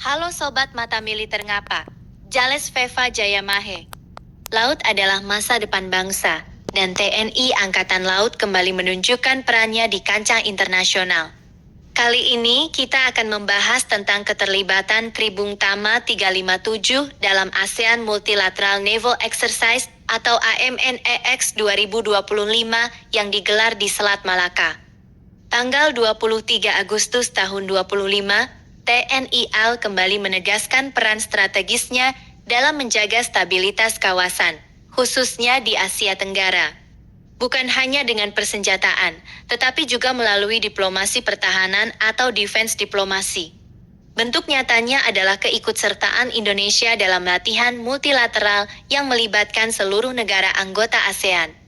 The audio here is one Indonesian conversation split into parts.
Halo Sobat Mata Militer Ngapa, Jales Veva Jayamahe. Laut adalah masa depan bangsa, dan TNI Angkatan Laut kembali menunjukkan perannya di kancah internasional. Kali ini kita akan membahas tentang keterlibatan Kribung Tama 357 dalam ASEAN Multilateral Naval Exercise atau AMNEX 2025 yang digelar di Selat Malaka. Tanggal 23 Agustus tahun 2025, TNI AL kembali menegaskan peran strategisnya dalam menjaga stabilitas kawasan, khususnya di Asia Tenggara. Bukan hanya dengan persenjataan, tetapi juga melalui diplomasi pertahanan atau defense diplomasi. Bentuk nyatanya adalah keikutsertaan Indonesia dalam latihan multilateral yang melibatkan seluruh negara anggota ASEAN.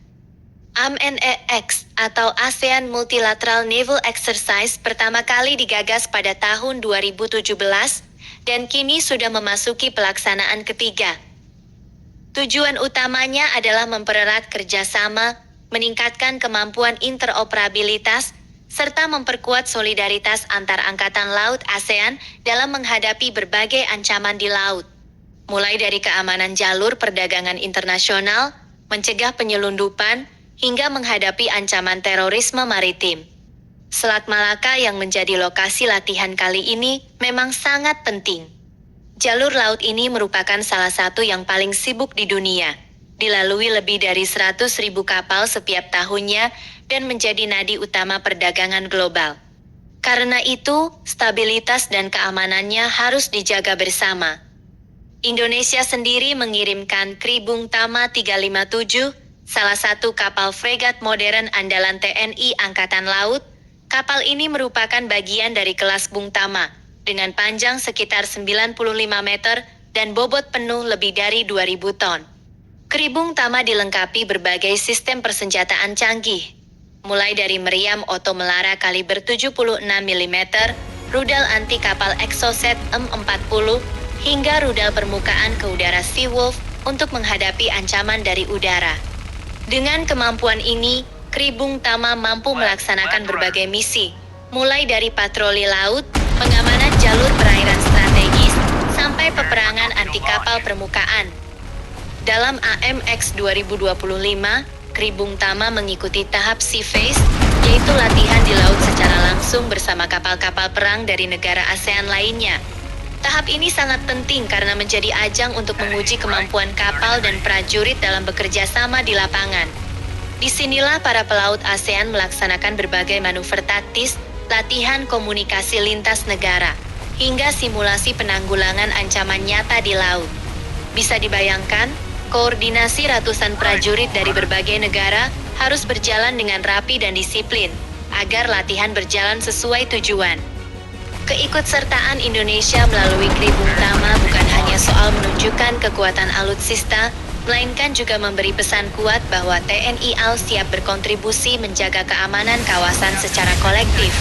AMNEX atau ASEAN Multilateral Naval Exercise pertama kali digagas pada tahun 2017 dan kini sudah memasuki pelaksanaan ketiga. Tujuan utamanya adalah mempererat kerjasama, meningkatkan kemampuan interoperabilitas, serta memperkuat solidaritas antar angkatan laut ASEAN dalam menghadapi berbagai ancaman di laut. Mulai dari keamanan jalur perdagangan internasional, mencegah penyelundupan, hingga menghadapi ancaman terorisme maritim. Selat Malaka yang menjadi lokasi latihan kali ini memang sangat penting. Jalur laut ini merupakan salah satu yang paling sibuk di dunia, dilalui lebih dari 100.000 kapal setiap tahunnya dan menjadi nadi utama perdagangan global. Karena itu, stabilitas dan keamanannya harus dijaga bersama. Indonesia sendiri mengirimkan Kribung Tama 357, salah satu kapal fregat modern andalan TNI Angkatan Laut. Kapal ini merupakan bagian dari kelas Bung Tama, dengan panjang sekitar 95 meter dan bobot penuh lebih dari 2.000 ton. Kribung Tama dilengkapi berbagai sistem persenjataan canggih, mulai dari meriam oto melara kaliber 76 mm, rudal anti kapal Exocet M40, hingga rudal permukaan ke udara Seawolf untuk menghadapi ancaman dari udara. Dengan kemampuan ini, Kribung Tama mampu melaksanakan berbagai misi, mulai dari patroli laut, pengamanan jalur perairan strategis, sampai peperangan anti kapal permukaan. Dalam AMX 2025, Kribung Tama mengikuti tahap Sea Phase, yaitu latihan di laut secara langsung bersama kapal-kapal perang dari negara ASEAN lainnya. Tahap ini sangat penting karena menjadi ajang untuk menguji kemampuan kapal dan prajurit dalam bekerja sama di lapangan. Disinilah para pelaut ASEAN melaksanakan berbagai manuver taktis, latihan komunikasi lintas negara, hingga simulasi penanggulangan ancaman nyata di laut. Bisa dibayangkan, koordinasi ratusan prajurit dari berbagai negara harus berjalan dengan rapi dan disiplin, agar latihan berjalan sesuai tujuan. Keikutsertaan Indonesia melalui Kribung Tama bukan hanya soal menunjukkan kekuatan alutsista, melainkan juga memberi pesan kuat bahwa TNI AL siap berkontribusi menjaga keamanan kawasan secara kolektif.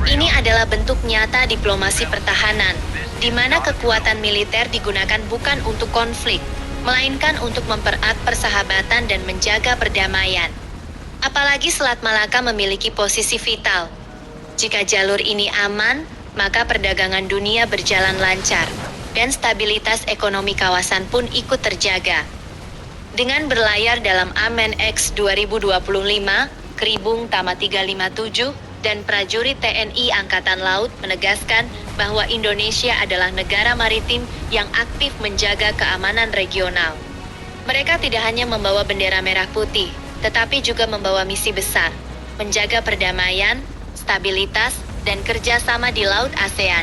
Ini adalah bentuk nyata diplomasi pertahanan, di mana kekuatan militer digunakan bukan untuk konflik, melainkan untuk mempererat persahabatan dan menjaga perdamaian. Apalagi Selat Malaka memiliki posisi vital. Jika jalur ini aman, maka perdagangan dunia berjalan lancar, dan stabilitas ekonomi kawasan pun ikut terjaga. Dengan berlayar dalam AMNEX 2025, Kribung Tama 357, dan prajurit TNI Angkatan Laut menegaskan bahwa Indonesia adalah negara maritim yang aktif menjaga keamanan regional. Mereka tidak hanya membawa bendera merah putih, tetapi juga membawa misi besar, menjaga perdamaian, stabilitas, dan kerjasama di Laut ASEAN.